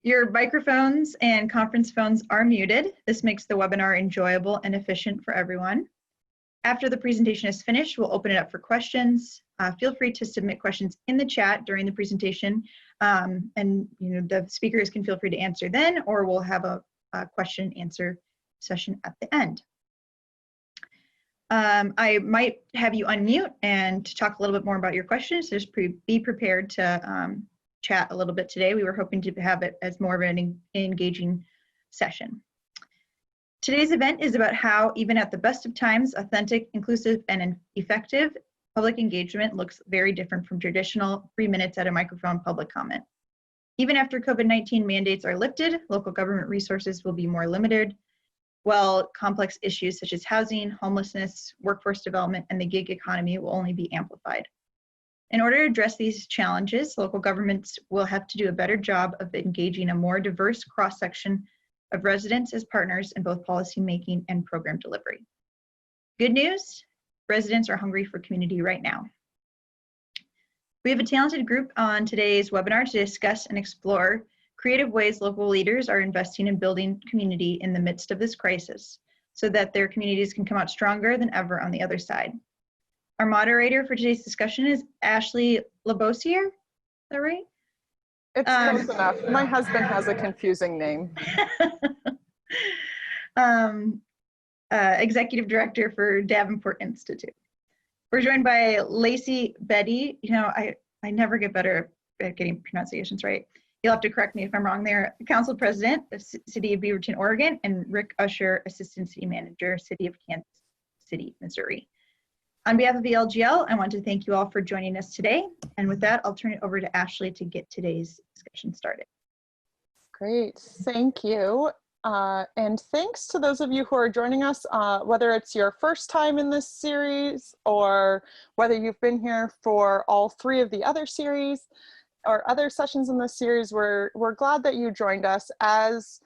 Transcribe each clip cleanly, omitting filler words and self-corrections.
Your microphones and conference phones are muted. This makes the webinar enjoyable and efficient for everyone. After the presentation is finished, we'll open it up for questions. Feel free to submit questions in the chat during the presentation, and the speakers can feel free to answer then, or we'll have a question and answer session at the end. I might have you unmute and talk a little bit more about your questions. So just be prepared to chat a little bit today. We were hoping to have it as more of an engaging session. Today's event is about how, even at the best of times, authentic, inclusive, and effective public engagement looks very different from traditional 3 minutes at a microphone public comment. Even after COVID-19 mandates are lifted, local government resources will be more limited, while complex issues such as housing, homelessness, workforce development, and the gig economy will only be amplified. In order to address these challenges, local governments will have to do a better job of engaging a more diverse cross-section of residents as partners in both policy making and program delivery. Good news, residents are hungry for community right now. We have a talented group on today's webinar to discuss and explore creative ways local leaders are investing in building community in the midst of this crisis so that their communities can come out stronger than ever on the other side. Our moderator for today's discussion is Ashley Labosier. Is that right? It's close enough. My husband has a confusing name. Executive Director for Davenport Institute. We're joined by Lacey, Beaty. I never get better at getting pronunciations right. You'll have to correct me if I'm wrong there. Council President of City of Beaverton, Oregon, and Rick Usher, Assistant City Manager, City of Kansas City, Missouri. On behalf of the LGL, I want to thank you all for joining us today. And with that, I'll turn it over to Ashley to get today's discussion started. Great, thank you. And thanks to those of you who are joining us, whether it's your first time in this series or whether you've been here for all 3 of the other series or other sessions in this series, we're glad that you joined us. As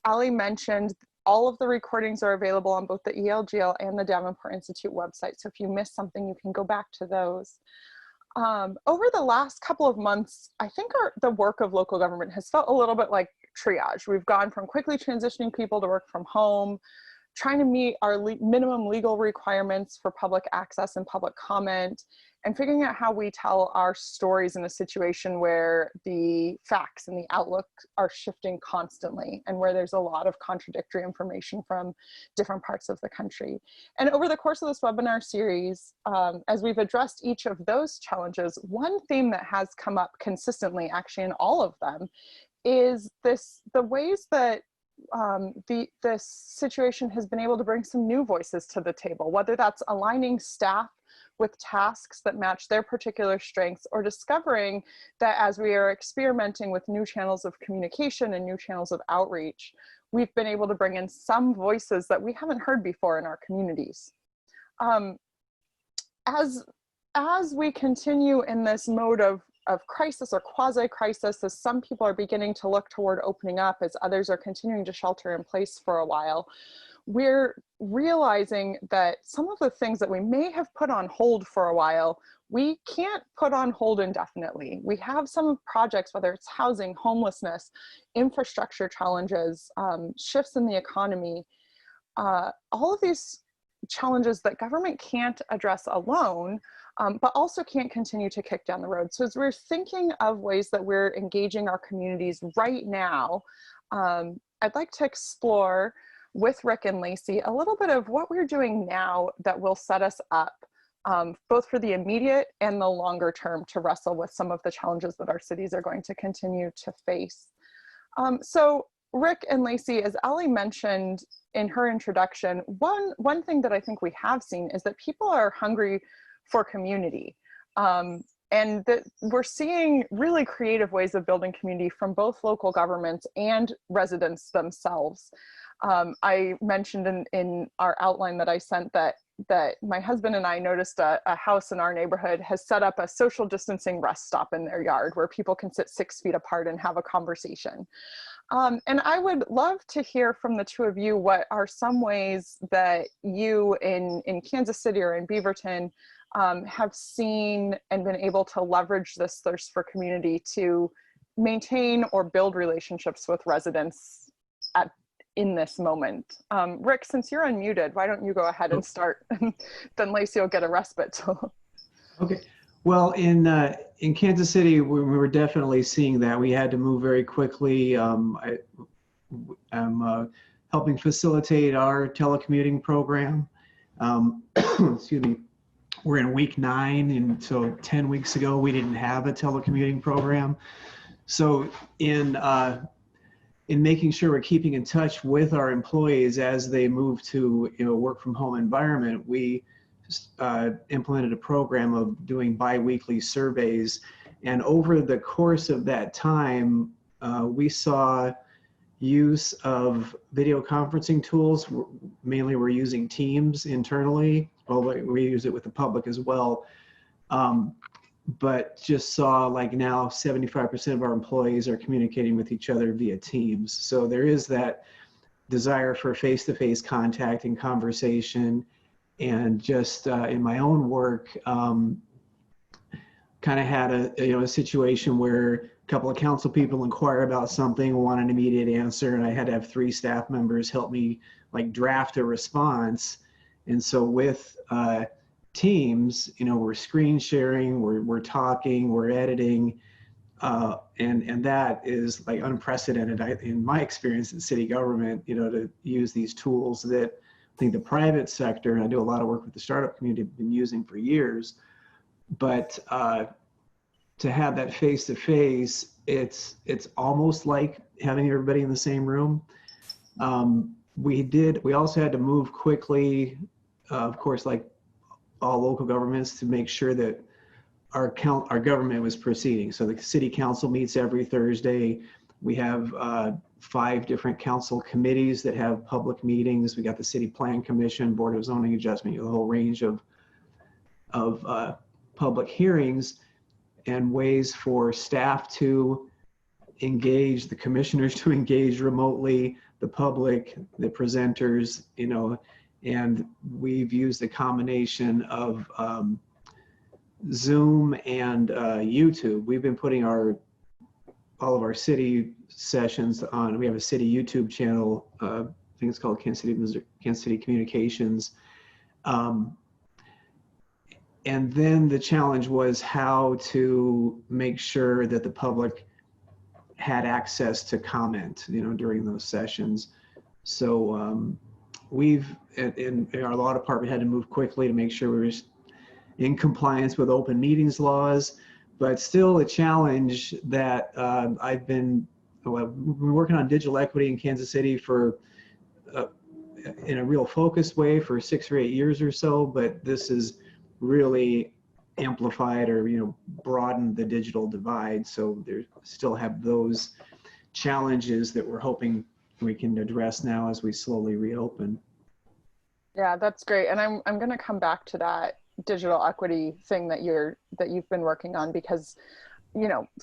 Ali mentioned, all of the recordings are available on both the ELGL and the Davenport Institute website. So if you missed something, you can go back to those. Over the last couple of months, I think the work of local government has felt a little bit like triage. We've gone from quickly transitioning people to work from home, trying to meet our minimum legal requirements for public access and public comment, and figuring out how we tell our stories in a situation where the facts and the outlook are shifting constantly and where there's a lot of contradictory information from different parts of the country. And over the course of this webinar series, as we've addressed each of those challenges, one theme that has come up consistently, actually in all of them, is the ways that this situation has been able to bring some new voices to the table, whether that's aligning staff with tasks that match their particular strengths, or discovering that as we are experimenting with new channels of communication and new channels of outreach, we've been able to bring in some voices that we haven't heard before in our communities. As we continue in this mode of crisis or quasi-crisis, as some people are beginning to look toward opening up, as others are continuing to shelter in place for a while, we're realizing that some of the things that we may have put on hold for a while, we can't put on hold indefinitely. We have some projects, whether it's housing, homelessness, infrastructure challenges, shifts in the economy, all of these challenges that government can't address alone, but also can't continue to kick down the road. So as we're thinking of ways that we're engaging our communities right now, I'd like to explore with Rick and Lacey a little bit of what we're doing now that will set us up both for the immediate and the longer term to wrestle with some of the challenges that our cities are going to continue to face. So Rick and Lacey, as Ali mentioned in her introduction, one thing that I think we have seen is that people are hungry for community. And that we're seeing really creative ways of building community from both local governments and residents themselves. I mentioned in our outline that I sent that my husband and I noticed a house in our neighborhood has set up a social distancing rest stop in their yard where people can sit 6 feet apart and have a conversation. And I would love to hear from the two of you what are some ways that you in Kansas City or in Beaverton have seen and been able to leverage this thirst for community to maintain or build relationships with residents in this moment. Rick, since you're unmuted, why don't you go ahead and start? Then Lacey will get a respite. Okay. Well, in Kansas City, we were definitely seeing that. We had to move very quickly. I'm helping facilitate our telecommuting program. Excuse me. We're in week 9, and so 10 weeks ago we didn't have a telecommuting program. So in making sure we're keeping in touch with our employees as they move to work from home environment, we implemented a program of doing bi-weekly surveys. And over the course of that time, we saw use of video conferencing tools. Mainly we're using Teams internally, although we use it with the public as well. But just saw like now 75% of our employees are communicating with each other via Teams. So there is that desire for face-to-face contact and conversation. And just in my own work, kind of had a situation where a couple of council people inquire about something, want an immediate answer, and I had to have 3 staff members help me like draft a response. And so with Teams, we're screen sharing, we're talking, we're editing, and that is like unprecedented in my experience in city government, to use these tools that I think the private sector, and I do a lot of work with the startup community, have been using for years. But to have that face-to-face, it's almost like having everybody in the same room. We also had to move quickly, of course, like all local governments, to make sure that our government was proceeding. So the city council meets every Thursday. We have 5 different council committees that have public meetings. We got the City Plan Commission, Board of Zoning Adjustment, a whole range of public hearings, and ways for staff to engage, the commissioners to engage remotely, the public, the presenters, and we've used a combination of Zoom and YouTube. We've been putting all of our city sessions on. We have a city YouTube channel. I think it's called Kansas City Communications. And then the challenge was how to make sure that the public had access to comment, during those sessions. So we've, in our law department, had to move quickly to make sure we were in compliance with open meetings laws, but still a challenge that I've been working on digital equity in Kansas City for in a real focused way for 6 or 8 years or so, but this is really amplified or broadened the digital divide. So there still have those challenges that we're hoping we can address now as we slowly reopen. Yeah, that's great. And I'm going to come back to that digital equity thing that you've been working on, because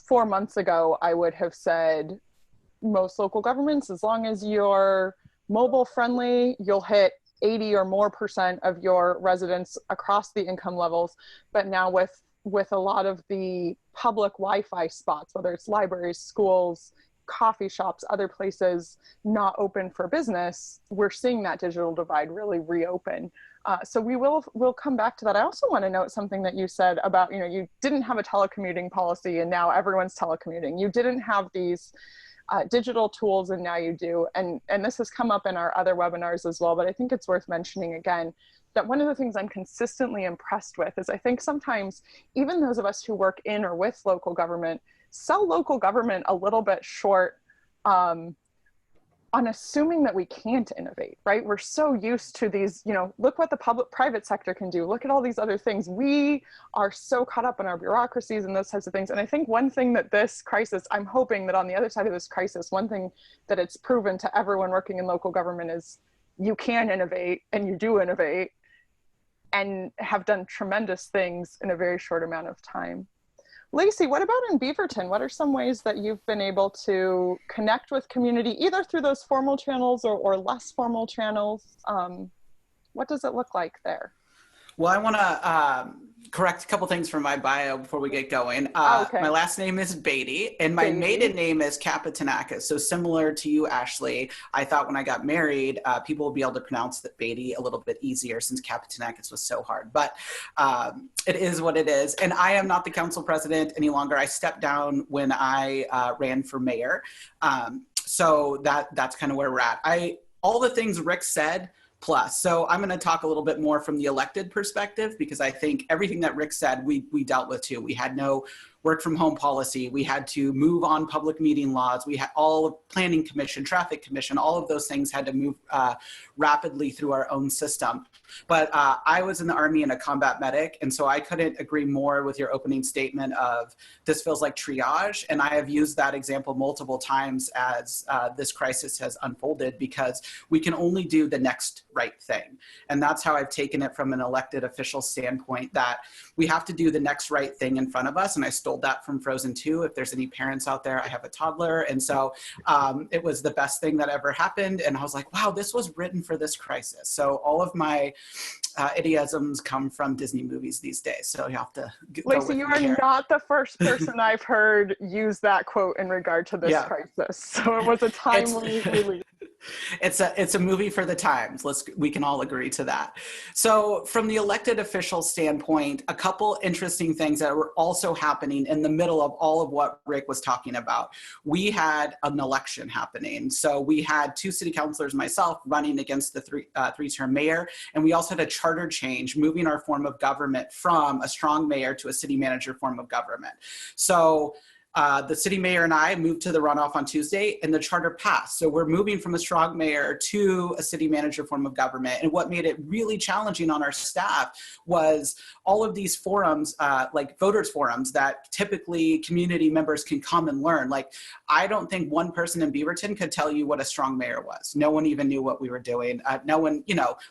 4 months ago I would have said most local governments, as long as you're mobile friendly, you'll hit 80 or more % of your residents across the income levels. But now with a lot of the public Wi-Fi spots, whether it's libraries, schools, coffee shops, other places not open for business, we're seeing that digital divide really reopen. So we'll come back to that. I also want to note something that you said about, you didn't have a telecommuting policy and now everyone's telecommuting. You didn't have these digital tools and now you do. And this has come up in our other webinars as well, but I think it's worth mentioning again, that one of the things I'm consistently impressed with is I think sometimes even those of us who work in or with local government sell local government a little bit short on assuming that we can't innovate, right? We're so used to these, look what the private sector can do. Look at all these other things. We are so caught up in our bureaucracies and those types of things. And I think one thing that this crisis, I'm hoping that on the other side of this crisis, one thing that it's proven to everyone working in local government is you can innovate and you do innovate and have done tremendous things in a very short amount of time. Lacey, what about in Beaverton? What are some ways that you've been able to connect with community, either through those formal channels or less formal channels? What does it look like there? Well, I want to correct a couple things from my bio before we get going. Okay. My last name is Beaty, and my Beaty. maiden name is Capitanakis. So similar to you, Ashley, I thought when I got married, people would be able to pronounce that Beaty a little bit easier since Capitanakis was so hard. But it is what it is. And I am not the council president any longer. I stepped down when I ran for mayor. So that's kind of where we're at. All the things Rick said, plus. So I'm going to talk a little bit more from the elected perspective, because I think everything that Rick said, we dealt with too. We had no work from home policy. We had to move on public meeting laws. We had all of planning commission, traffic commission, all of those things had to move rapidly through our own system. But I was in the Army and a combat medic, and so I couldn't agree more with your opening statement of this feels like triage. And I have used that example multiple times as this crisis has unfolded, because we can only do the next right thing. And that's how I've taken it from an elected official standpoint, that we have to do the next right thing in front of us. And I stole that from Frozen 2. If there's any parents out there, I have a toddler. And so it was the best thing that ever happened. And I was like, wow, this was written for this crisis. So all of my idiosms come from Disney movies these days. So you have to go Lacey, with you me are here. not the first person I've heard use that quote in regard to this crisis. So it was a timely release. It's a movie for the times. We can all agree to that. So from the elected official standpoint, a couple interesting things that were also happening in the middle of all of what Rick was talking about. We had an election happening. So we had 2 city councilors, myself, running against the three-term mayor. And we also had a charter change, moving our form of government from a strong mayor to a city manager form of government. So the city mayor and I moved to the runoff on Tuesday, and the charter passed. So we're moving from a strong mayor to a city manager form of government. And what made it really challenging on our staff was all of these forums, like voters forums, that typically community members can come and learn. Like, I don't think one person in Beaverton could tell you what a strong mayor was. No one even knew what we were doing. No one,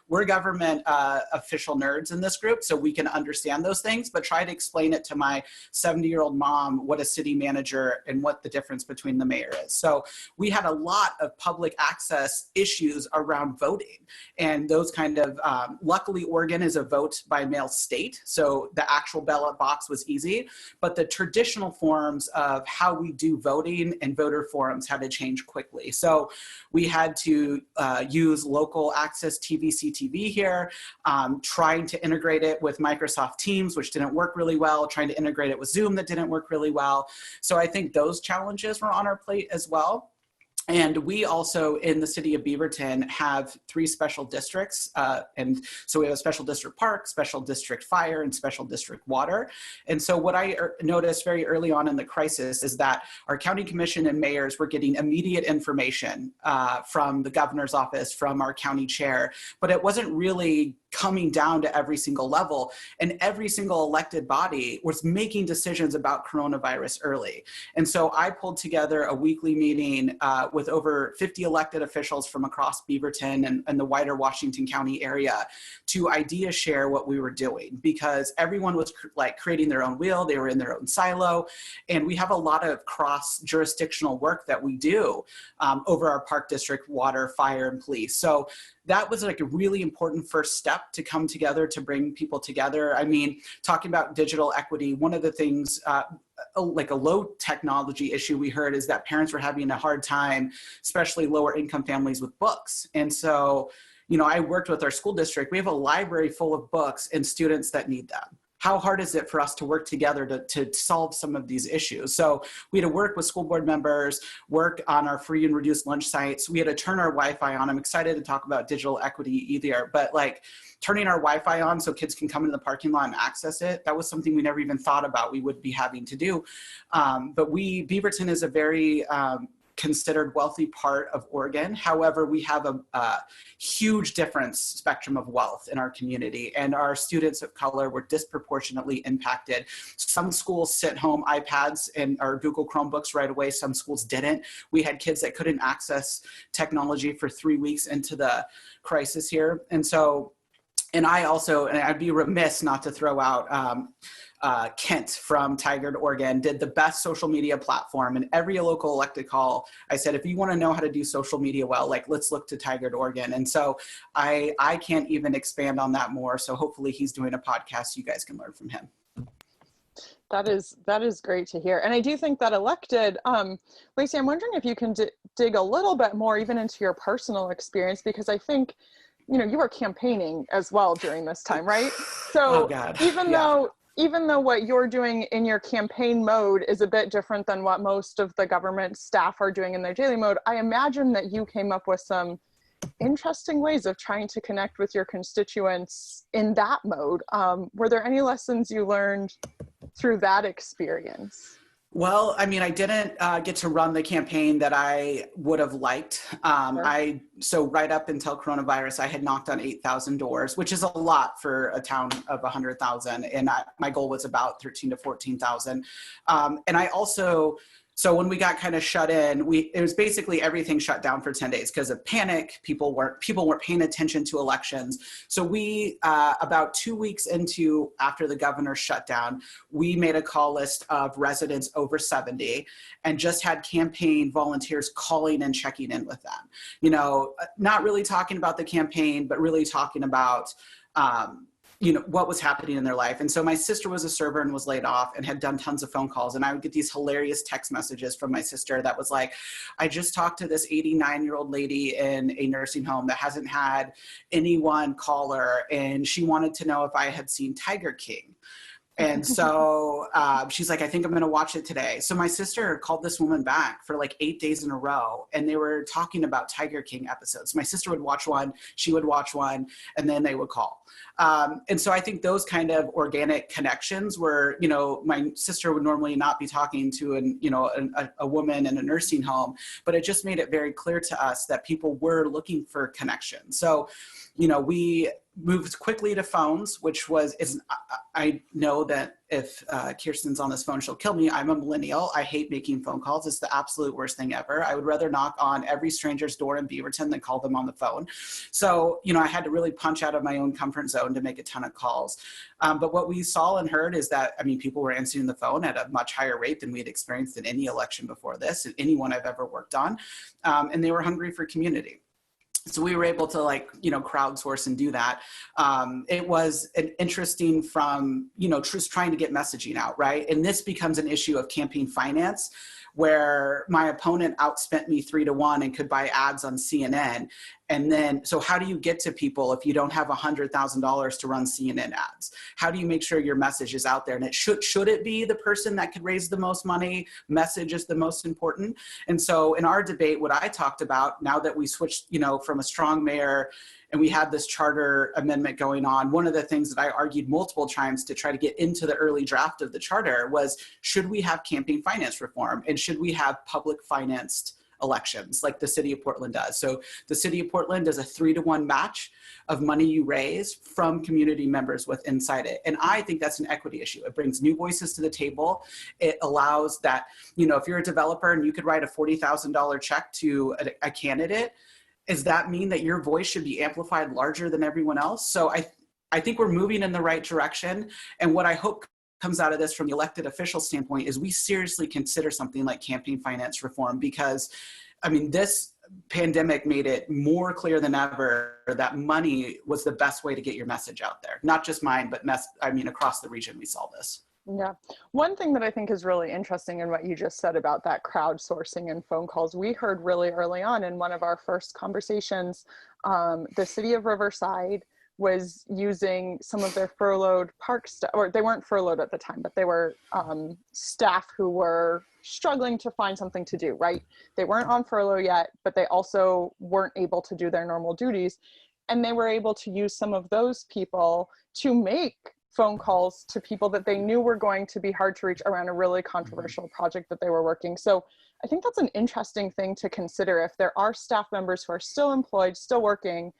we're government official nerds in this group, so we can understand those things, but try to explain it to my 70-year-old mom what a city manager and what the difference between the mayor is. So we had a lot of public access issues around voting, and those kind of, luckily Oregon is a vote by mail state, so the actual ballot box was easy, but the traditional forms of how we do voting and voter forums had to change quickly. So we had to use local access TV, CTV here, trying to integrate it with Microsoft Teams, which didn't work really well, trying to integrate it with Zoom that didn't work really well. So I think those challenges were on our plate as well. And we also, in the city of Beaverton, have 3 special districts. And so we have a special district park, special district fire, and special district water. And so what I noticed very early on in the crisis is that our county commission and mayors were getting immediate information from the governor's office, from our county chair, but it wasn't really coming down to every single level, and every single elected body was making decisions about coronavirus early. And so I pulled together a weekly meeting with over 50 elected officials from across Beaverton and the wider Washington County area to idea share what we were doing, because everyone was creating their own wheel, they were in their own silo, and we have a lot of cross-jurisdictional work that we do over our park district, water, fire, and police. So that was like a really important first step to come together, to bring people together. I mean, talking about digital equity, one of the things, like a low technology issue we heard is that parents were having a hard time, especially lower income families, with books. And so, I worked with our school district. We have a library full of books and students that need them. How hard is it for us to work together to solve some of these issues? So we had to work with school board members, work on our free and reduced lunch sites. We had to turn our Wi-Fi on. I'm excited to talk about digital equity either, but turning our Wi-Fi on so kids can come into the parking lot and access it, that was something we never even thought about we would be having to do. But Beaverton is a very considered wealthy part of Oregon. However, we have a huge difference spectrum of wealth in our community, and our students of color were disproportionately impacted. Some schools sent home iPads and or Google Chromebooks right away. Some schools didn't. We had kids that couldn't access technology for 3 weeks into the crisis here. And so And I'd be remiss not to throw out Kent from Tigard, Oregon, did the best social media platform. And every local elected call, I said, if you want to know how to do social media well, like, let's look to Tigard, Oregon. And so I can't even expand on that more. So hopefully he's doing a podcast. You guys can learn from him. That is great to hear. And I do think that elected, Lacey, I'm wondering if you can dig a little bit more even into your personal experience, because I think, you know, you were campaigning as well during this time, right? So Oh, God. even though what you're doing in your campaign mode is a bit different than what most of the government staff are doing in their daily mode, I imagine that you came up with some interesting ways of trying to connect with your constituents in that mode. Were there any lessons you learned through that experience? Well, I mean, I didn't get to run the campaign that I would have liked. Sure. So right up until coronavirus, I had knocked on 8,000 doors, which is a lot for a town of 100,000. And my goal was about 13 to 14,000. And I also, so when we got kind of shut in, it was basically everything shut down for 10 days because of panic. People weren't paying attention to elections. So we, about 2 weeks after the governor shut down, we made a call list of residents over 70 and just had campaign volunteers calling and checking in with them. You know, not really talking about the campaign, but really talking about, you know, what was happening in their life. And so my sister was a server and was laid off and had done tons of phone calls. And I would get these hilarious text messages from my sister that was like, I just talked to this 89-year-old lady in a nursing home that hasn't had anyone call her. And she wanted to know if I had seen Tiger King. And so she's like, I think I'm going to watch it today. So my sister called this woman back for like 8 days in a row. And they were talking about Tiger King episodes. My sister would watch one, she would watch one, and then they would call. And so I think those kind of organic connections were, you know, my sister would normally not be talking to a woman in a nursing home, but it just made it very clear to us that people were looking for connection. So, you know, we moved quickly to phones, I know that if Kirsten's on this phone, she'll kill me. I'm a millennial. I hate making phone calls. It's the absolute worst thing ever. I would rather knock on every stranger's door in Beaverton than call them on the phone. So, you know, I had to really punch out of my own comfort zone to make a ton of calls. But what we saw and heard is that, I mean, people were answering the phone at a much higher rate than we had experienced in any election before this, and anyone I've ever worked on. And they were hungry for community. So we were able to, like, you know, crowdsource and do that. It was an interesting from, you know, just trying to get messaging out, right? And this becomes an issue of campaign finance, where my opponent outspent me 3-1 and could buy ads on CNN. And then, so how do you get to people if you don't have $100,000 to run CNN ads? How do you make sure your message is out there? And it should it be the person that could raise the most money? Message is the most important. And so in our debate, what I talked about, now that we switched, you know, from a strong mayor and we had this charter amendment going on, one of the things that I argued multiple times to try to get into the early draft of the charter was, should we have campaign finance reform? And should we have public financed elections like the city of Portland does? So the city of Portland does a 3-to-1 match of money you raise from community members with inside it. And I think that's an equity issue. It brings new voices to the table. It allows that, you know, if you're a developer and you could write a $40,000 check to a candidate, does that mean that your voice should be amplified larger than everyone else? So I think we're moving in the right direction. And what I hope comes out of this from the elected official standpoint is we seriously consider something like campaign finance reform, because, I mean, this pandemic made it more clear than ever that money was the best way to get your message out there. Not just mine, but across the region we saw this. Yeah. One thing that I think is really interesting in what you just said about that crowdsourcing and phone calls, we heard really early on in one of our first conversations, the city of Riverside was using some of their furloughed park staff, or they weren't furloughed at the time, but they were staff who were struggling to find something to do, right? They weren't on furlough yet, but they also weren't able to do their normal duties. And they were able to use some of those people to make phone calls to people that they knew were going to be hard to reach around a really controversial project that they were working. So I think that's an interesting thing to consider. If there are staff members who are still employed, still working,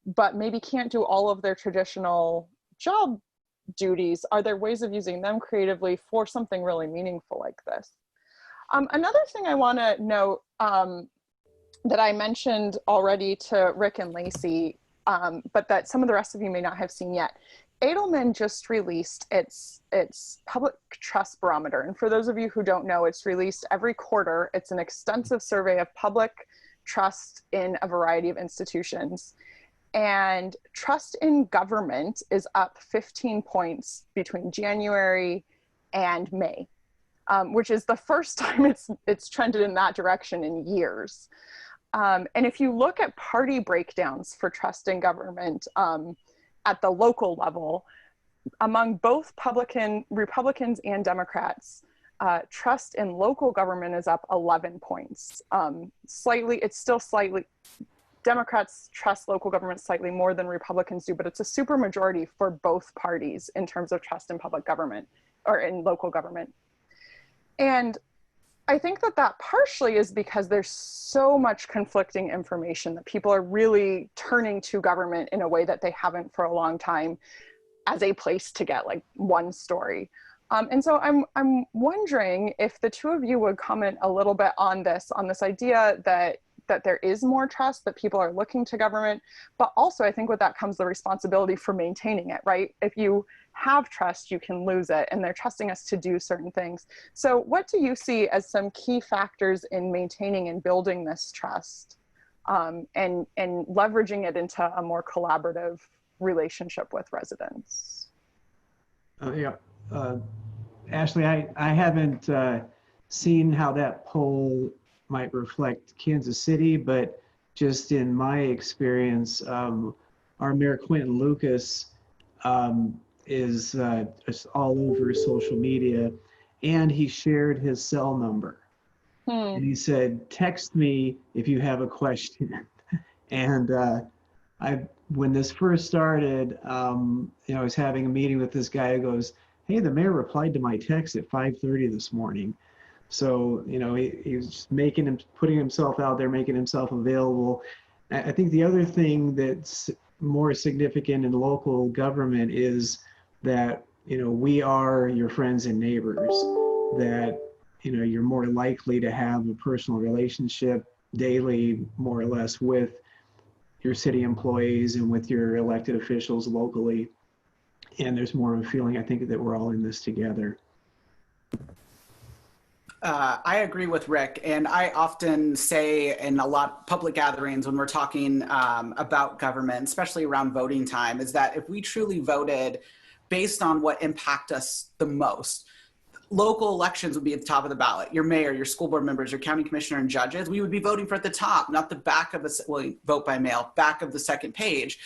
but maybe can't do all of their traditional job duties, are there ways of using them creatively for something really meaningful like this? Another thing I want to note that I mentioned already to Rick and Lacey but that some of the rest of you may not have seen yet. Edelman just released its public trust barometer. And for those of you who don't know, it's released every quarter. It's an extensive survey of public trust in a variety of institutions. And trust in government is up 15 points between January and May, which is the first time it's trended in that direction in years. And if you look at party breakdowns for trust in government at the local level, among both Republicans and Democrats, trust in local government is up 11 points. It's still slightly, Democrats trust local government slightly more than Republicans do, but it's a super majority for both parties in terms of trust in public government or in local government. And I think that partially is because there's so much conflicting information that people are really turning to government in a way that they haven't for a long time as a place to get like one story. And so I'm wondering if the two of you would comment a little bit on this idea that there is more trust, that people are looking to government, but also I think with that comes the responsibility for maintaining it, right? If you have trust, you can lose it, and they're trusting us to do certain things. So what do you see as some key factors in maintaining and building this trust and leveraging it into a more collaborative relationship with residents? Ashley, I haven't seen how that poll might reflect Kansas City, but just in my experience, our Mayor Quentin Lucas is just all over social media, and he shared his cell number. And he said, text me if you have a question. And when this first started, I was having a meeting with this guy who goes, hey, the mayor replied to my text at 5:30 this morning. So, he was just putting himself out there, making himself available. I think the other thing that's more significant in local government is that, we are your friends and neighbors, that, you're more likely to have a personal relationship daily, more or less, with your city employees and with your elected officials locally. And there's more of a feeling, I think, that we're all in this together. I agree with Rick, and I often say in a lot of public gatherings when we're talking about government, especially around voting time, is that if we truly voted based on what impact us the most, local elections would be at the top of the ballot. Your mayor, your school board members, your county commissioner, and judges, we would be voting for at the top, not the back of vote by mail, back of the second page,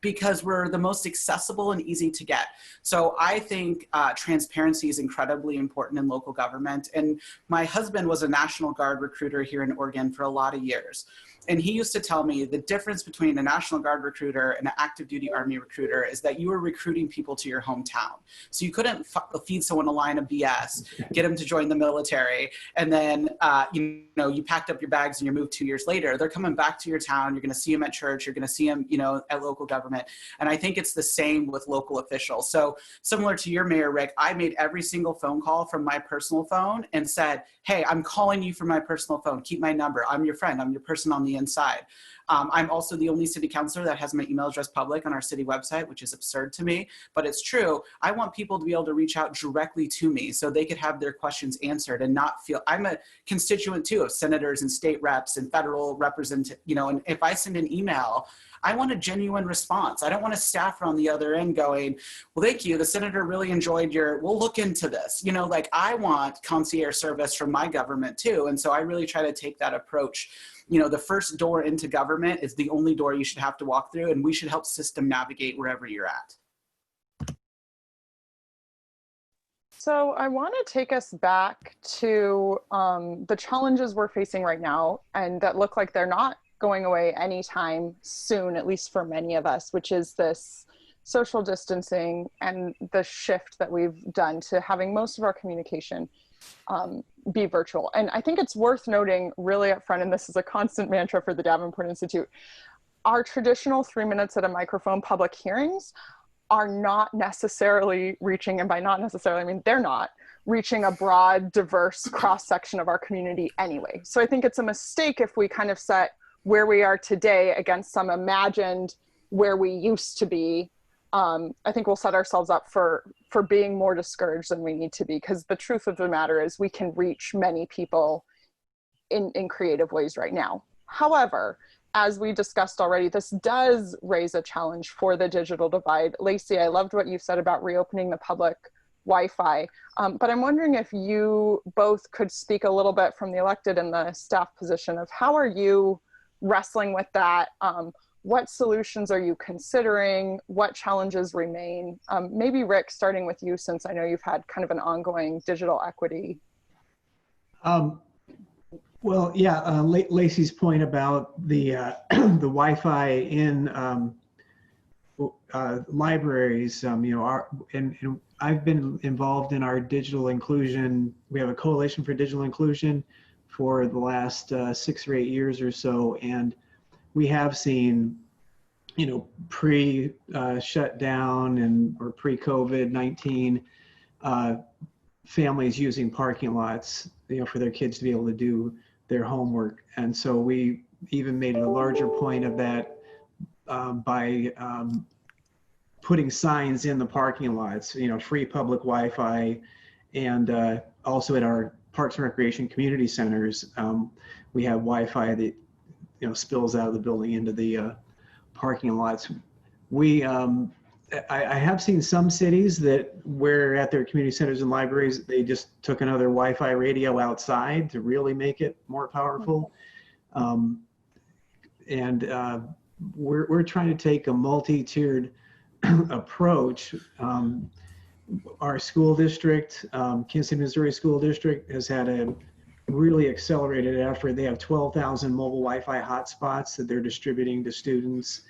because we're the most accessible and easy to get. So I think transparency is incredibly important in local government. And my husband was a National Guard recruiter here in Oregon for a lot of years. And he used to tell me the difference between a National Guard recruiter and an active duty Army recruiter is that you were recruiting people to your hometown. So you couldn't feed someone a line of BS, get them to join the military, and then you packed up your bags and you moved 2 years later. They're coming back to your town. You're going to see them at church. You're going to see them, at local government. And I think it's the same with local officials. So similar to your mayor, Rick, I made every single phone call from my personal phone and said, hey, I'm calling you from my personal phone. Keep my number. I'm your friend. I'm your person on the inside. I'm also the only city councilor that has my email address public on our city website, which is absurd to me, but it's true. I want people to be able to reach out directly to me so they could have their questions answered and not feel, I'm a constituent too of senators and state reps and federal representatives, and if I send an email, I want a genuine response. I don't want a staffer on the other end going, well, thank you. The senator really enjoyed we'll look into this. I want concierge service from my government too. And so I really try to take that approach. The first door into government is the only door you should have to walk through, and we should help system navigate wherever you're at. So I want to take us back to the challenges we're facing right now, and that look like they're not going away anytime soon, at least for many of us, which is this social distancing and the shift that we've done to having most of our communication be virtual. And I think it's worth noting really up front, and this is a constant mantra for the Davenport Institute, our traditional 3 minutes at a microphone public hearings are not necessarily reaching, and by not necessarily, I mean, they're not reaching a broad, diverse cross-section of our community anyway. So I think it's a mistake if we kind of set where we are today against some imagined where we used to be, I think we'll set ourselves up for being more discouraged than we need to be, because the truth of the matter is we can reach many people in creative ways right now. However, as we discussed already, this does raise a challenge for the digital divide. Lacey, I loved what you said about reopening the public Wi-Fi, but I'm wondering if you both could speak a little bit from the elected and the staff position of how are you wrestling with that? What solutions are you considering? What challenges remain? Maybe Rick, starting with you, since I know you've had kind of an ongoing digital equity. Well, yeah, Lacey's point about the the Wi-Fi in libraries, you know, and I've been involved in our digital inclusion. We have a coalition for digital inclusion for the last 6 or 8 years or so, and we have seen, you know, pre-shutdown or pre-COVID-19 families using parking lots, you know, for their kids to be able to do their homework. And so we even made a larger point of that by putting signs in the parking lots, you know, free public Wi-Fi, and also at our Parks and Recreation community centers, we have Wi-Fi that, you know, spills out of the building into the parking lots. I have seen some cities that where at their community centers and libraries, they just took another Wi-Fi radio outside to really make it more powerful. We're trying to take a multi-tiered approach. Our school district, Kansas City, Missouri School District, has had a really accelerated effort. They have 12,000 mobile Wi-Fi hotspots that they're distributing to students.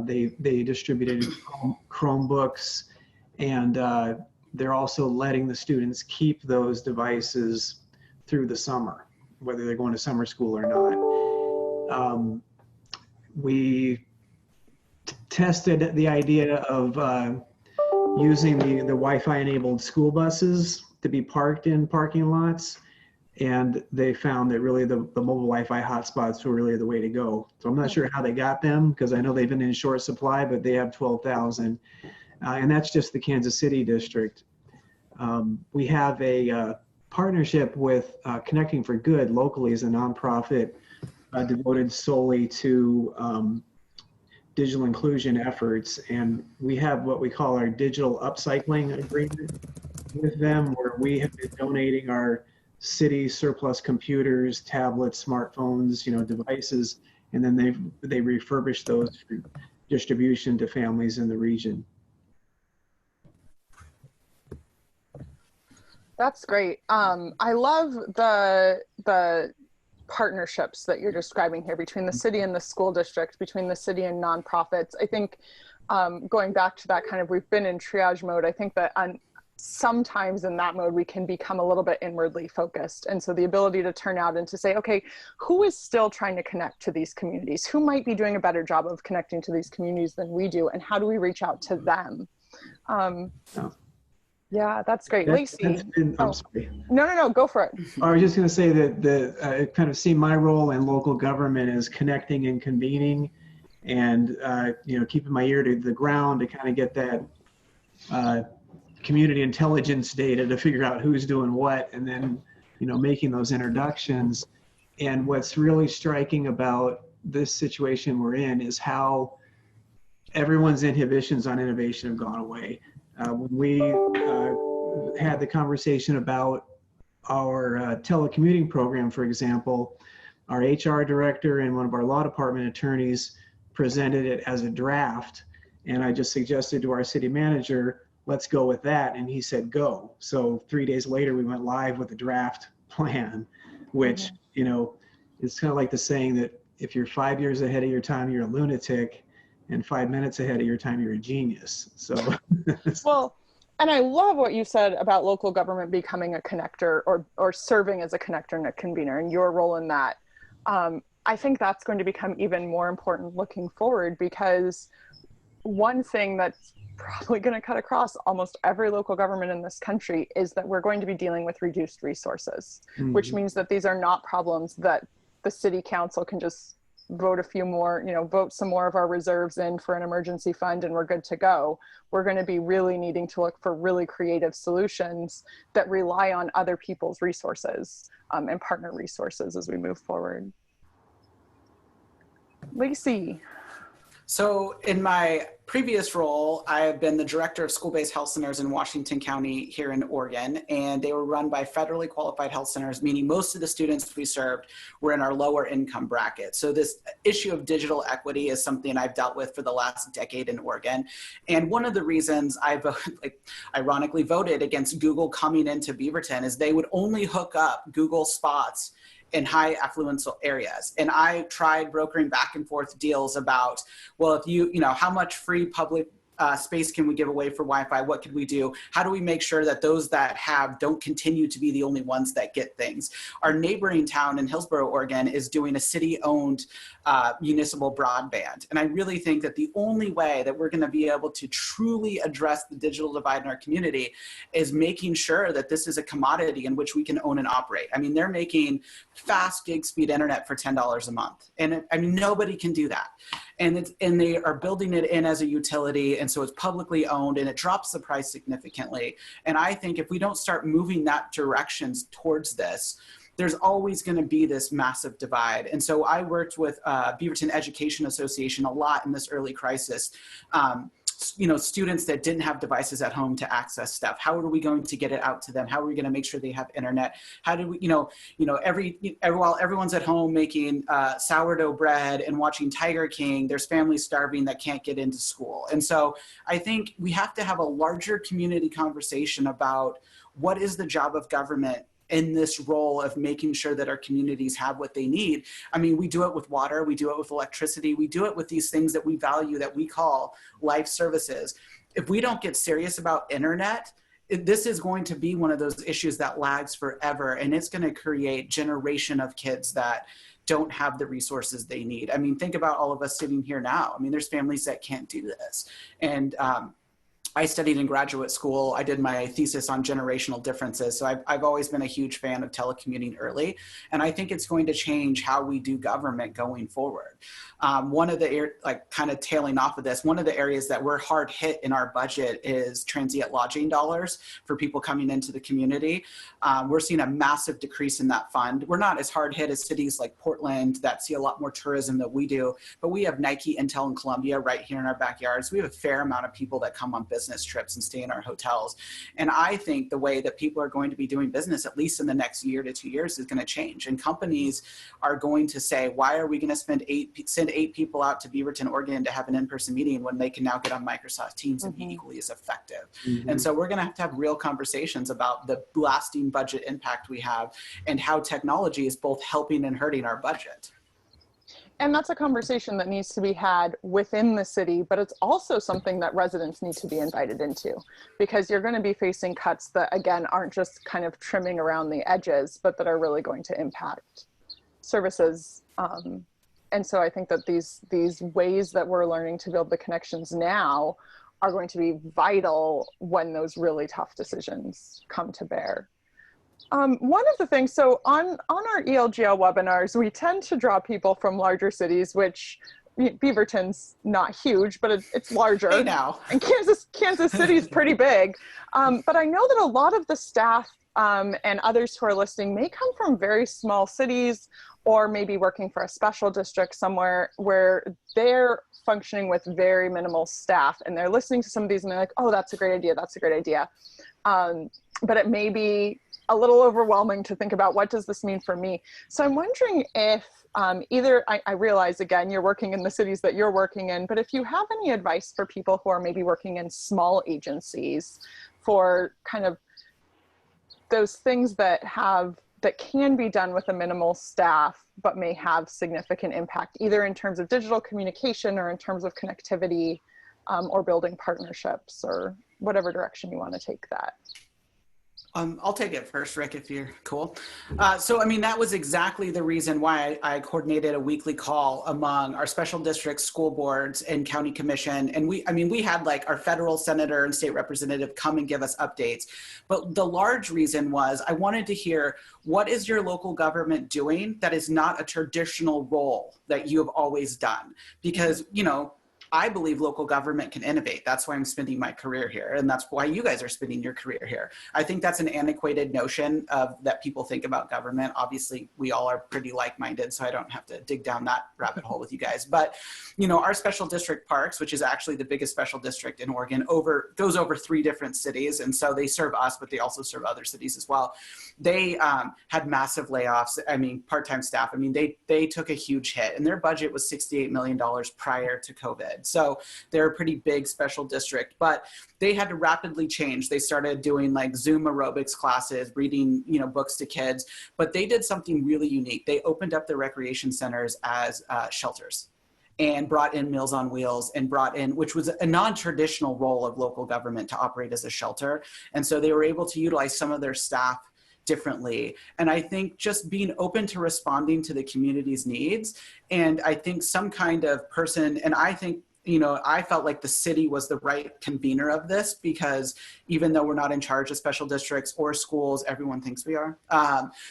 They distributed Chromebooks, and they're also letting the students keep those devices through the summer, whether they're going to summer school or not. We tested the idea of using the Wi-Fi enabled school buses to be parked in parking lots, and they found that really the mobile Wi-Fi hotspots were really the way to go. So I'm not sure how they got them, because I know they've been in short supply, but they have 12,000. And that's just the Kansas City district. We have a partnership with Connecting for Good locally as a nonprofit devoted solely to digital inclusion efforts. And we have what we call our digital upcycling agreement with them, where we have been donating our city surplus computers, tablets, smartphones, you know, devices, and then they refurbish those for distribution to families in the region. That's great. I love the partnerships that you're describing here between the city and the school district, between the city and nonprofits. I think going back to that kind of, we've been in triage mode. I think that sometimes in that mode, we can become a little bit inwardly focused. And so the ability to turn out and to say, okay, who is still trying to connect to these communities? Who might be doing a better job of connecting to these communities than we do? And how do we reach out to them? Yeah, that's great. Lacey. I'm sorry. No, go for it. I was just going to say that I kind of see my role in local government as connecting and convening, and you know, keeping my ear to the ground to kind of get that community intelligence data to figure out who's doing what, and then, you know, making those introductions. And what's really striking about this situation we're in is how everyone's inhibitions on innovation have gone away. When we had the conversation about our telecommuting program, for example, our HR director and one of our law department attorneys presented it as a draft, and I just suggested to our city manager, let's go with that, and he said go. So 3 days later, we went live with the draft plan, which, you know, it's kind of like the saying that if you're 5 years ahead of your time, you're a lunatic, and 5 minutes ahead of your time, you're a genius. So well, and I love what you said about local government becoming a connector, or serving as a connector and a convener, and your role in that. I think that's going to become even more important looking forward, because one thing that's probably going to cut across almost every local government in this country is that we're going to be dealing with reduced resources, which means that these are not problems that the city council can just vote a few more, vote some more of our reserves in for an emergency fund and we're good to go. We're going to be really needing to look for really creative solutions that rely on other people's resources and partner resources as we move forward. Lacey. So in my previous role, I have been the director of school-based health centers in Washington County here in Oregon, and they were run by federally qualified health centers, meaning most of the students we served were in our lower income bracket. So this issue of digital equity is something I've dealt with for the last decade in Oregon. And one of the reasons I ironically voted against Google coming into Beaverton is they would only hook up Google spots in high affluential areas. And I tried brokering back and forth deals about, well, if how much free public space can we give away for Wi-Fi? What could we do? How do we make sure that those that have don't continue to be the only ones that get things? Our neighboring town in Hillsboro, Oregon is doing a city-owned municipal broadband. And I really think that the only way that we're gonna be able to truly address the digital divide in our community is making sure that this is a commodity in which we can own and operate. I mean, they're making fast gig speed internet for $10 a month. And nobody can do that. And they are building it in as a utility, and so it's publicly owned, and it drops the price significantly. And I think if we don't start moving that directions towards this, there's always going to be this massive divide. And so I worked with Beaverton Education Association a lot in this early crisis. Students that didn't have devices at home to access stuff. How are we going to get it out to them? How are we going to make sure they have internet? How do we, while everyone's at home making sourdough bread and watching Tiger King, there's families starving that can't get into school. And so I think we have to have a larger community conversation about what is the job of government in this role of making sure that our communities have what they need. I mean, we do it with water, we do it with electricity, we do it with these things that we value that we call life services. If we don't get serious about internet, this is going to be one of those issues that lags forever, and it's going to create generation of kids that don't have the resources they need. I mean, think about all of us sitting here now. I mean, there's families that can't do this. And I studied in graduate school. I did my thesis on generational differences. So I've always been a huge fan of telecommuting early. And I think it's going to change how we do government going forward. One of the, kind of tailing off of this, one of the areas that we're hard hit in our budget is transient lodging dollars for people coming into the community. We're seeing a massive decrease in that fund. We're not as hard hit as cities like Portland that see a lot more tourism than we do, but we have Nike, Intel, and Columbia right here in our backyards. We have a fair amount of people that come on business trips and stay in our hotels. And I think the way that people are going to be doing business, at least in the next year to 2 years, is going to change. And companies are going to say, why are we going to send eight people out to Beaverton, Oregon to have an in-person meeting when they can now get on Microsoft Teams and be equally as effective? And so we're going to have real conversations about the lasting budget impact we have and how technology is both helping and hurting our budget. And that's a conversation that needs to be had within the city, but it's also something that residents need to be invited into, because you're going to be facing cuts that, again, aren't just kind of trimming around the edges, but that are really going to impact services. And so I think that these ways that we're learning to build the connections now are going to be vital when those really tough decisions come to bear. One of the things, so on our ELGL webinars, we tend to draw people from larger cities, which Beaverton's not huge, but it's larger. Hey now. And Kansas City's pretty big. But I know that a lot of the staff and others who are listening may come from very small cities, or maybe working for a special district somewhere where they're functioning with very minimal staff, and they're listening to some of these and they're like, oh, that's a great idea. That's a great idea. But it may be a little overwhelming to think about, what does this mean for me? So I'm wondering if I realize, again, you're working in the cities that you're working in, but if you have any advice for people who are maybe working in small agencies for kind of those things that can be done with a minimal staff, but may have significant impact, either in terms of digital communication or in terms of connectivity, or building partnerships, or whatever direction you want to take that. I'll take it first, Rick, if you're cool. So, I mean, that was exactly the reason why I coordinated a weekly call among our special districts, school boards, and county commission. And we had like our federal senator and state representative come and give us updates. But the large reason was I wanted to hear, what is your local government doing that is not a traditional role that you have always done? Because, you know, I believe local government can innovate. That's why I'm spending my career here. And that's why you guys are spending your career here. I think that's an antiquated notion of that people think about government. Obviously, we all are pretty like-minded, so I don't have to dig down that rabbit hole with you guys. But, you know, our special district parks, which is actually the biggest special district in Oregon, goes over 3 different cities. And so they serve us, but they also serve other cities as well. They had massive layoffs. I mean, part-time staff. I mean, they took a huge hit, and their budget was $68 million prior to COVID. So they're a pretty big special district, but they had to rapidly change. They started doing like Zoom aerobics classes, reading, you know, books to kids, but they did something really unique. They opened up their recreation centers as shelters and brought in Meals on Wheels and brought in, which was a non-traditional role of local government to operate as a shelter. And so they were able to utilize some of their staff differently. And I think just being open to responding to the community's needs. And I think some kind of person, and I think, you know, I felt like the city was the right convener of this, because even though we're not in charge of special districts or schools, everyone thinks we are.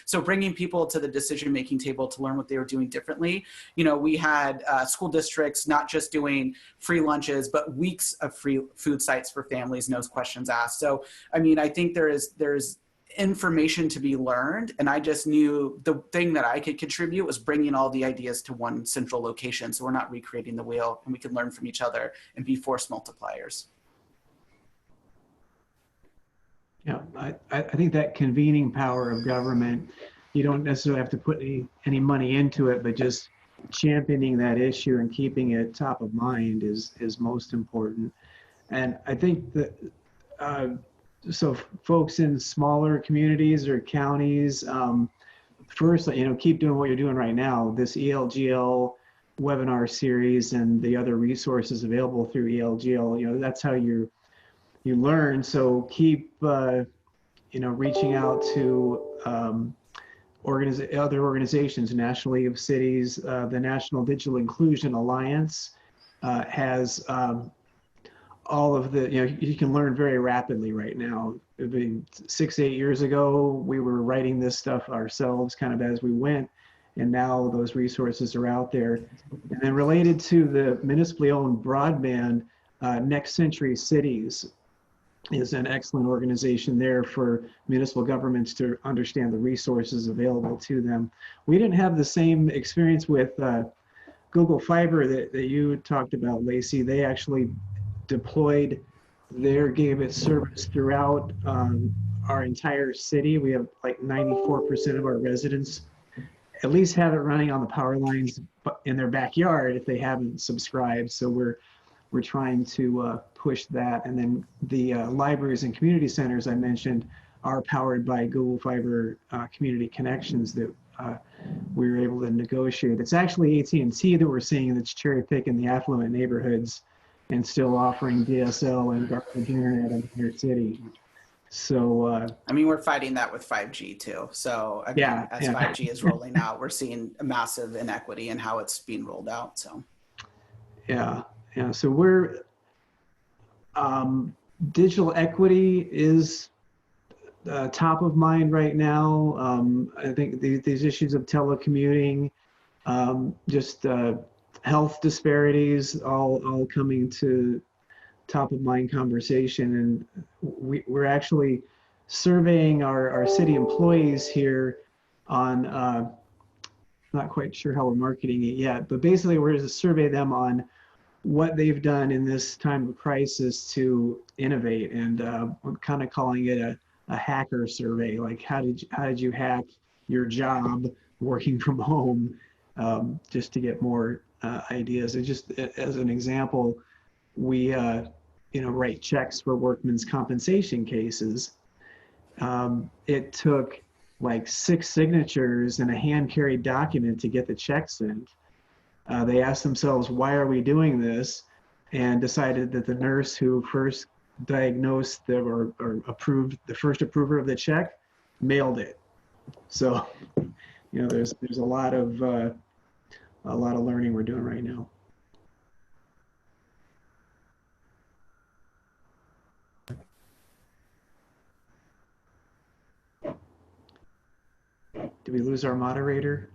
So bringing people to the decision-making table to learn what they were doing differently. You know, we had school districts not just doing free lunches, but weeks of free food sites for families, no questions asked. So, I mean, I think there's information to be learned, and I just knew the thing that I could contribute was bringing all the ideas to one central location, so we're not recreating the wheel, and we can learn from each other and be force multipliers. Yeah, I think that convening power of government, you don't necessarily have to put any money into it, but just championing that issue and keeping it top of mind is most important. And I think that so folks in smaller communities or counties, first, you know, keep doing what you're doing right now. This ELGL webinar series and the other resources available through ELGL, you know, that's how you learn. So keep, you know, reaching out to other organizations, National League of Cities, the National Digital Inclusion Alliance has all of the, you know, you can learn very rapidly right now. I mean, 6-8 years ago, we were writing this stuff ourselves kind of as we went, and now those resources are out there. And then related to the municipally owned broadband, Next Century Cities is an excellent organization there for municipal governments to understand the resources available to them. We didn't have the same experience with Google Fiber that you talked about, Lacey. They actually deployed their gigabit service throughout our entire city. We have like 94% of our residents at least have it running on the power lines in their backyard if they haven't subscribed. So we're trying to push that. And then the libraries and community centers I mentioned are powered by Google Fiber community connections that we were able to negotiate. It's actually AT&T that we're seeing that's cherry picking the affluent neighborhoods and still offering DSL and garbage internet in your city. So, I mean, we're fighting that with 5G too. So again, as 5G is rolling out, we're seeing a massive inequity in how it's being rolled out. So, yeah. So we're, digital equity is top of mind right now. I think these issues of telecommuting, just health disparities, all coming to top of mind conversation. And we're actually surveying our city employees here on, not quite sure how we're marketing it yet, but basically we're going to survey them on what they've done in this time of crisis to innovate. And we're kind of calling it a hacker survey. Like how did you hack your job working from home, just to get more ideas. And just as an example, we write checks for workmen's compensation cases. It took like 6 signatures and a hand-carried document to get the check sent. They asked themselves, why are we doing this? And decided that the nurse who first diagnosed or approved, the first approver of the check, mailed it. So, you know, there's a lot of learning we're doing right now. Did we lose our moderator?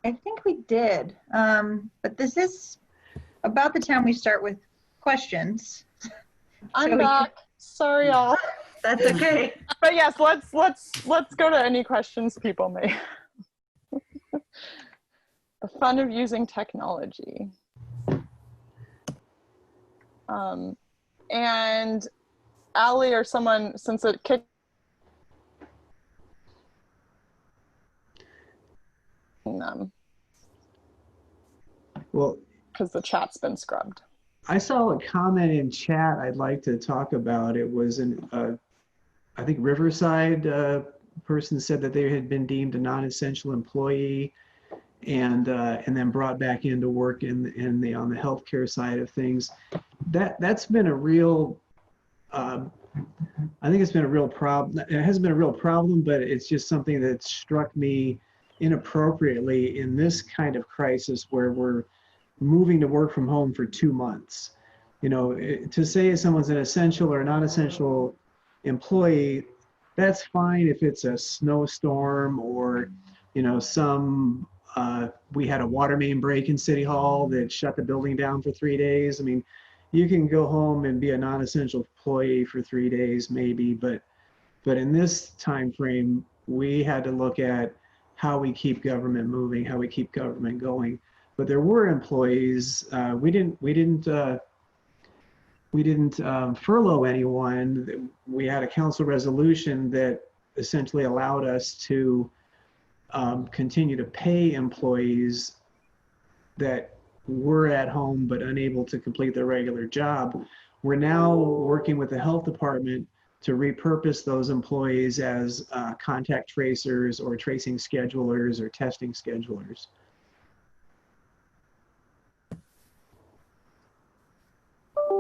I think we did, but this is about the time we start with questions. I'm back. Sorry, y'all. That's okay. But yes, let's go to any questions people may. The fun of using technology. And Allie or someone, since it kicked them. Well, because the chat's been scrubbed. I saw a comment in chat I'd like to talk about. It was I think Riverside person said that they had been deemed a non-essential employee and then brought back into work on the healthcare side of things. That's been a real, I think it's been a real problem. It hasn't been a real problem, but it's just something that struck me inappropriately in this kind of crisis where we're moving to work from home for 2 months. You know, to say someone's an essential or non-essential employee, that's fine if it's a snowstorm or, you know, we had a water main break in City Hall that shut the building down for 3 days. I mean, you can go home and be a non-essential employee for 3 days maybe, but in this time frame, we had to look at how we keep government moving, how we keep government going. But there were employees. We didn't furlough anyone. We had a council resolution that essentially allowed us to continue to pay employees that were at home but unable to complete their regular job. We're now working with the health department to repurpose those employees as contact tracers or tracing schedulers or testing schedulers.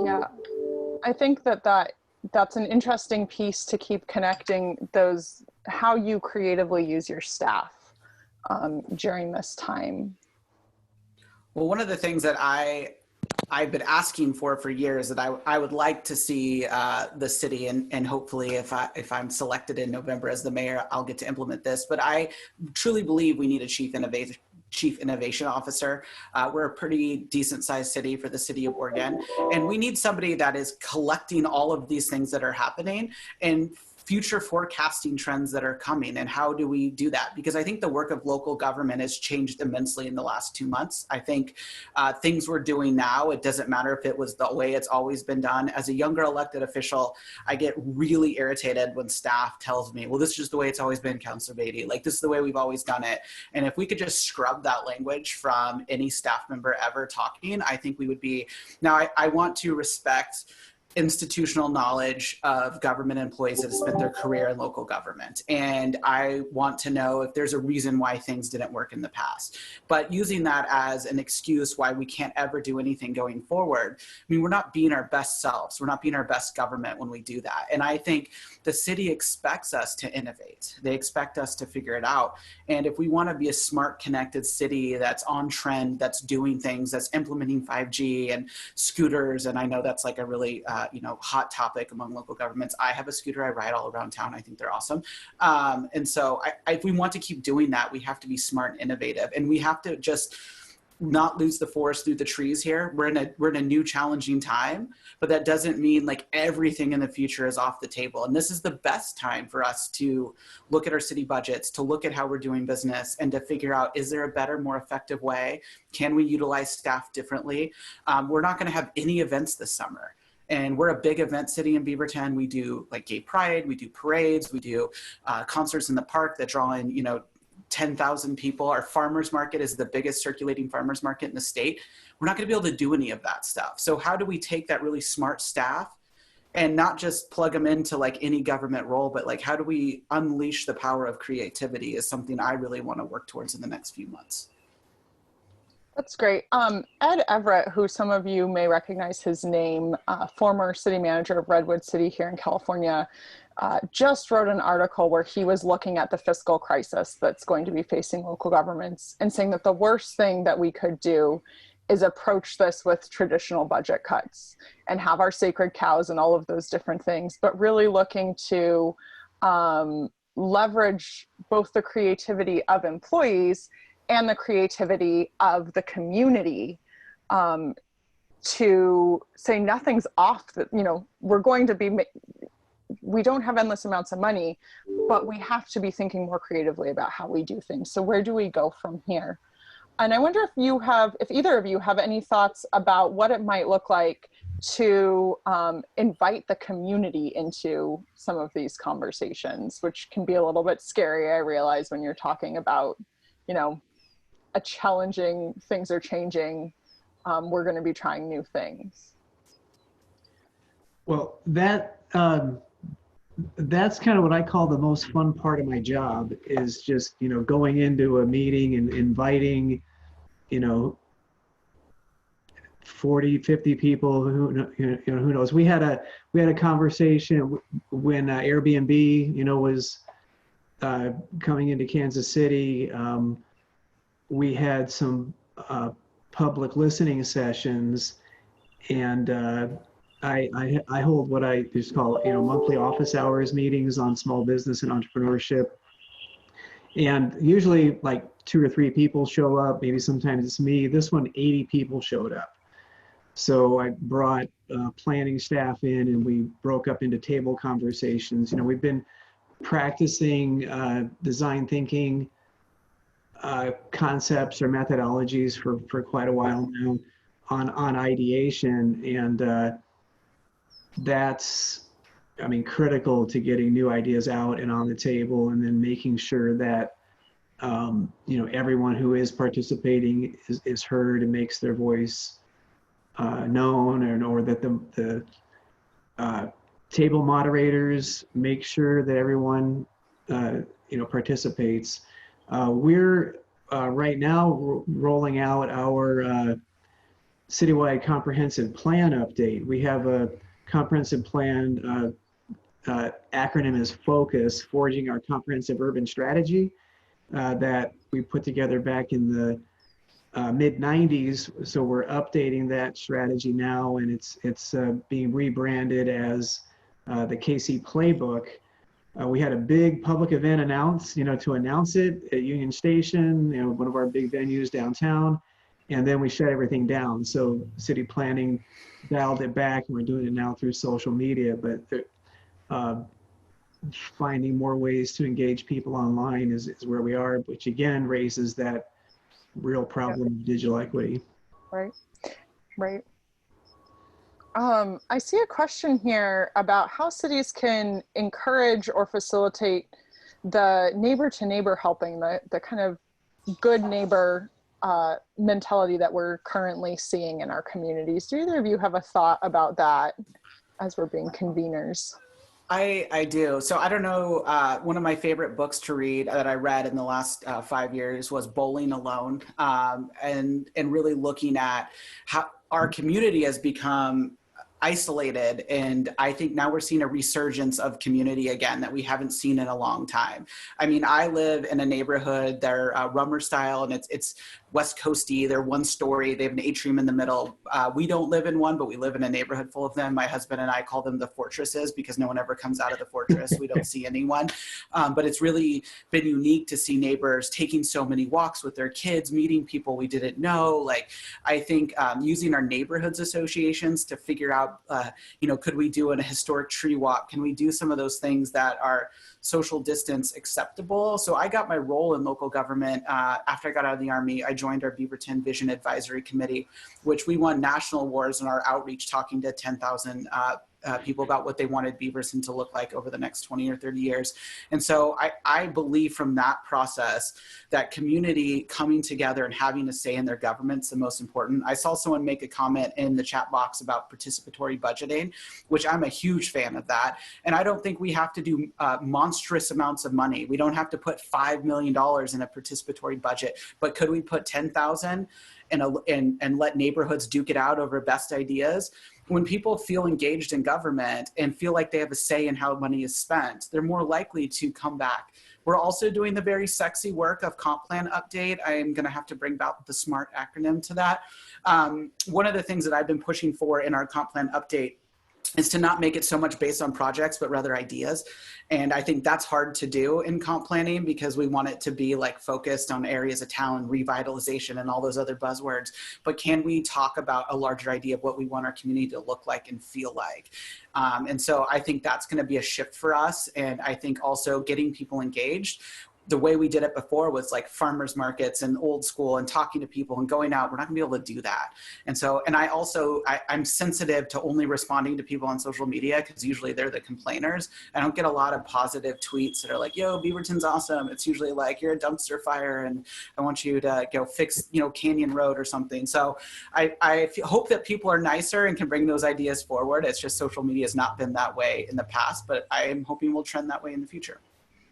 Yeah, I think that's an interesting piece to keep connecting those, how you creatively use your staff during this time. Well, one of the things that I've been asking for years that I would like to see the city, and hopefully if I'm selected in November as the mayor, I'll get to implement this. But I truly believe we need a chief innovation officer. We're a pretty decent sized city for the city of Oregon, and we need somebody that is collecting all of these things that are happening and future forecasting trends that are coming. And how do we do that? Because I think the work of local government has changed immensely in the last 2 months. I think things we're doing now, it doesn't matter if it was the way it's always been done. As a younger elected official, I get really irritated when staff tells me, well, this is just the way it's always been, Councilor Beaty. Like, this is the way we've always done it. And if we could just scrub that language from any staff member ever talking, I think we would be, now I want to respect institutional knowledge of government employees that have spent their career in local government. And I want to know if there's a reason why things didn't work in the past. But using that as an excuse why we can't ever do anything going forward, I mean, we're not being our best selves. We're not being our best government when we do that. And I think the city expects us to innovate. They expect us to figure it out. And if we want to be a smart, connected city that's on trend, that's doing things, that's implementing 5G and scooters, and I know that's like a really hot topic among local governments. I have a scooter. I ride all around town. I think they're awesome. And so if we want to keep doing that, we have to be smart and innovative, and we have to just not lose the forest through the trees here. We're in a new challenging time, but that doesn't mean like everything in the future is off the table. And this is the best time for us to look at our city budgets, to look at how we're doing business, and to figure out, is there a better, more effective way? Can we utilize staff differently? We're not going to have any events this summer. And we're a big event city in Beaverton. We do like gay pride, we do parades, we do concerts in the park that draw in, 10,000 people. Our farmers market is the biggest circulating farmers market in the state. We're not going to be able to do any of that stuff. So how do we take that really smart staff and not just plug them into like any government role, but like how do we unleash the power of creativity is something I really want to work towards in the next few months. That's great. Ed Everett, who some of you may recognize his name, former city manager of Redwood City here in California, just wrote an article where he was looking at the fiscal crisis that's going to be facing local governments and saying that the worst thing that we could do is approach this with traditional budget cuts and have our sacred cows and all of those different things, but really looking to leverage both the creativity of employees and the creativity of the community to say nothing's off, that, you know, we're going to be, we don't have endless amounts of money, but we have to be thinking more creatively about how we do things. So where do we go from here? And I wonder if either of you have any thoughts about what it might look like to invite the community into some of these conversations, which can be a little bit scary, I realize, when you're talking about, you know, a challenging, things are changing, we're going to be trying new things. Well, that's kind of what I call the most fun part of my job, is just, you know, going into a meeting and inviting, you know, 40, 50 people who, you know, who knows. We had a conversation when Airbnb, you know, was coming into Kansas City. We had some public listening sessions, and I hold what I just call, you know, monthly office hours meetings on small business and entrepreneurship. And usually like 2 or 3 people show up, maybe sometimes it's me. This one, 80 people showed up. So I brought planning staff in, and we broke up into table conversations. You know, we've been practicing design thinking concepts or methodologies for quite a while now on ideation, and that's, I mean, critical to getting new ideas out and on the table, and then making sure that you know, everyone who is participating is heard and makes their voice known, or that the table moderators make sure that everyone you know, participates. We're right now rolling out our citywide comprehensive plan update. We have a comprehensive plan, acronym is FOCUS, Forging Our Comprehensive Urban Strategy, that we put together back in the mid-90s. So we're updating that strategy now, and it's being rebranded as the KC Playbook. We had a big public event to announce it at Union Station, you know, one of our big venues downtown, and then we shut everything down. So city planning dialed it back, and we're doing it now through social media. But finding more ways to engage people online is where we are, which again raises that real problem of digital equity. Right, right. I see a question here about how cities can encourage or facilitate the neighbor-to-neighbor helping, the kind of good neighbor mentality that we're currently seeing in our communities. Do either of you have a thought about that as we're being conveners? I do. So I don't know, one of my favorite books to read that I read in the last 5 years was Bowling Alone, and really looking at how our community has become isolated. And I think now we're seeing a resurgence of community again that we haven't seen in a long time. I mean, I live in a neighborhood, they're Rummer style, and it's West Coasty. They're one story. They have an atrium in the middle. We don't live in one, but we live in a neighborhood full of them. My husband and I call them the fortresses because no one ever comes out of the fortress. We don't see anyone. But it's really been unique to see neighbors taking so many walks with their kids, meeting people we didn't know. Like, I think using our neighborhoods associations to figure out, you know, could we do a historic tree walk? Can we do some of those things that are social distance acceptable? So I got my role in local government after I got out of the Army. I joined our Beaverton Vision Advisory Committee, which we won national awards in our outreach, talking to 10,000 people about what they wanted Beaverton to look like over the next 20 or 30 years. And so I believe from that process that community coming together and having a say in their government's the most important. I saw someone make a comment in the chat box about participatory budgeting, which I'm a huge fan of that. And I don't think we have to do monstrous amounts of money. We don't have to put $5 million in a participatory budget, but could we put 10,000 and let neighborhoods duke it out over best ideas? When people feel engaged in government and feel like they have a say in how money is spent, they're more likely to come back. We're also doing the very sexy work of comp plan update. I am going to have to bring about the SMART acronym to that. One of the things that I've been pushing for in our comp plan update is to not make it so much based on projects, but rather ideas. And I think that's hard to do in comp planning because we want it to be like focused on areas of town, revitalization, and all those other buzzwords. But can we talk about a larger idea of what we want our community to look like and feel like? And so I think that's going to be a shift for us. And I think also getting people engaged. The way we did it before was like farmers markets and old school and talking to people and going out. We're not gonna be able to do that. And so, and I'm sensitive to only responding to people on social media because usually they're the complainers. I don't get a lot of positive tweets that are like, yo, Beaverton's awesome. It's usually like, you're a dumpster fire and I want you to go fix, Canyon Road or something. So I hope that people are nicer and can bring those ideas forward. It's just social media has not been that way in the past, but I am hoping we'll trend that way in the future.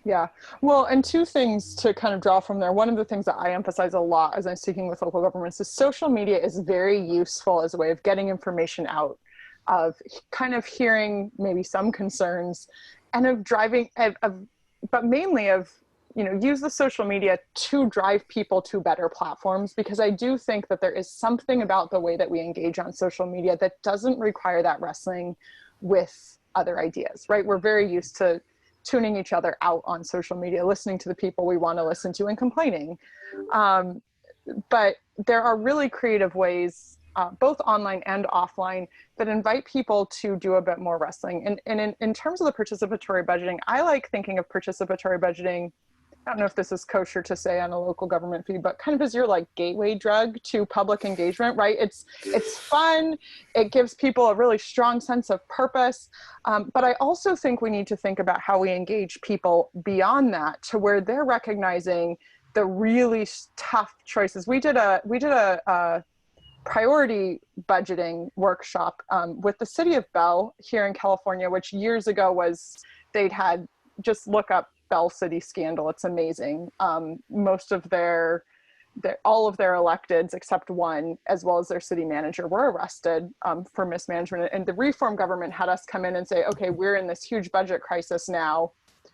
Yeah, well, and two things to kind of draw from there. One of the things that I emphasize a lot as I'm speaking with local governments is social media is very useful as a way of getting information out, of kind of hearing maybe some concerns and of driving, but mainly of, use the social media to drive people to better platforms, because I do think that there is something about the way that we engage on social media that doesn't require that wrestling with other ideas, right? We're very used to tuning each other out on social media, listening to the people we want to listen to and complaining. But there are really creative ways, both online and offline, that invite people to do a bit more wrestling. And in terms of the participatory budgeting, I like thinking of participatory budgeting, I don't know if this is kosher to say on a local government feed, but kind of as your like gateway drug to public engagement, right? It's fun. It gives people a really strong sense of purpose. But I also think we need to think about how we engage people beyond that to where they're recognizing the really tough choices. We did a priority budgeting workshop with the city of Bell here in California, which years ago was, they'd had, just look up Bell City scandal. It's amazing. Most of all of their electeds except one, as well as their city manager, were arrested for mismanagement. And the reform government had us come in and say, okay, we're in this huge budget crisis now.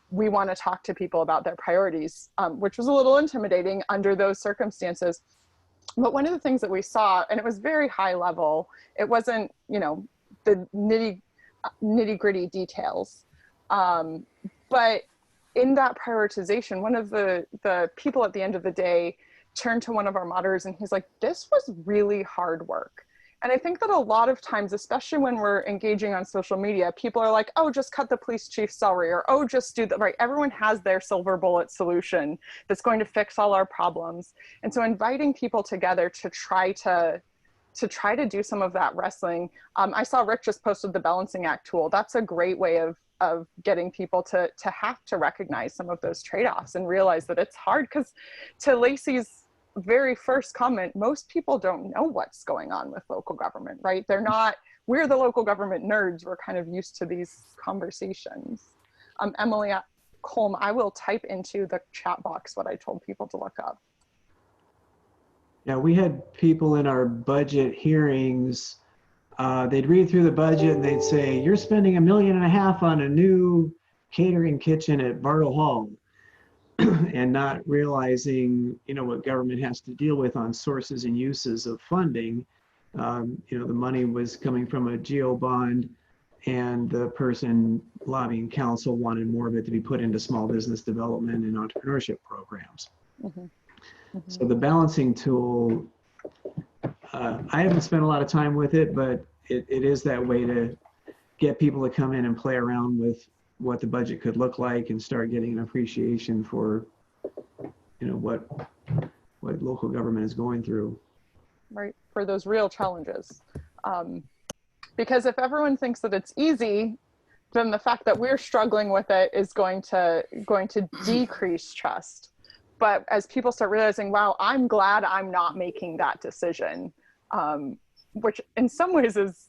We want to talk to people about their priorities, which was a little intimidating under those circumstances. But one of the things that we saw, and it was very high level, it wasn't, the nitty gritty details. But in that prioritization, one of the people at the end of the day turned to one of our moderators and he's like, this was really hard work. And I think that a lot of times, especially when we're engaging on social media, people are like, oh, just cut the police chief's salary, or, oh, just do that, right? Everyone has their silver bullet solution that's going to fix all our problems. And so inviting people together to try to do some of that wrestling. I saw Rick just posted the balancing act tool. That's a great way of getting people to have to recognize some of those trade-offs and realize that it's hard, because to Lacey's very first comment, most people don't know what's going on with local government, right? We're the local government nerds. We're kind of used to these conversations. Emily Colm, I will type into the chat box what I told people to look up. Yeah, we had people in our budget hearings, they'd read through the budget and they'd say, you're spending $1.5 million on a new catering kitchen at Bartle Hall, and not realizing, what government has to deal with on sources and uses of funding. The money was coming from a GO bond, and the person lobbying council wanted more of it to be put into small business development and entrepreneurship programs. Mm-hmm. Mm-hmm. So the balancing tool, I haven't spent a lot of time with it, but it is that way to get people to come in and play around with what the budget could look like and start getting an appreciation for, what local government is going through. Right, for those real challenges. Because if everyone thinks that it's easy, then the fact that we're struggling with it is going to decrease trust. But as people start realizing, wow, I'm glad I'm not making that decision, which in some ways is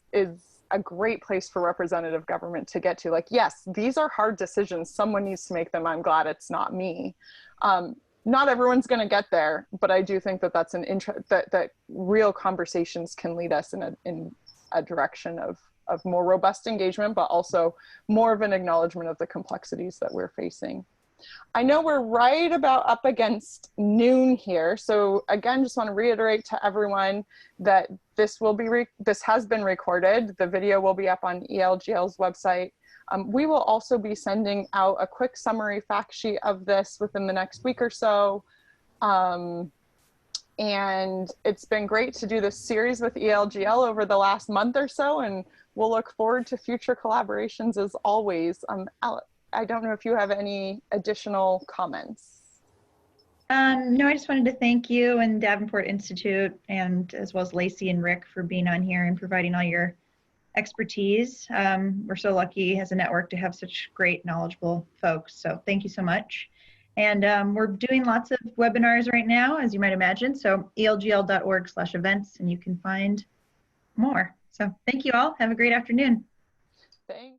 a great place for representative government to get to. Like, yes, these are hard decisions. Someone needs to make them. I'm glad it's not me. Not everyone's going to get there, but I do think that that's that real conversations can lead us in a direction of more robust engagement, but also more of an acknowledgement of the complexities that we're facing. I know we're right about up against noon here. So again, just want to reiterate to everyone that this has been recorded. The video will be up on ELGL's website. We will also be sending out a quick summary fact sheet of this within the next week or so. And it's been great to do this series with ELGL over the last month or so, and we'll look forward to future collaborations as always. I don't know if you have any additional comments. No, I just wanted to thank you and Davenport Institute, and as well as Lacey and Rick for being on here and providing all your expertise. We're so lucky as a network to have such great, knowledgeable folks. So thank you so much. And we're doing lots of webinars right now, as you might imagine. So elgl.org/events, and you can find more. So thank you all. Have a great afternoon. Thanks.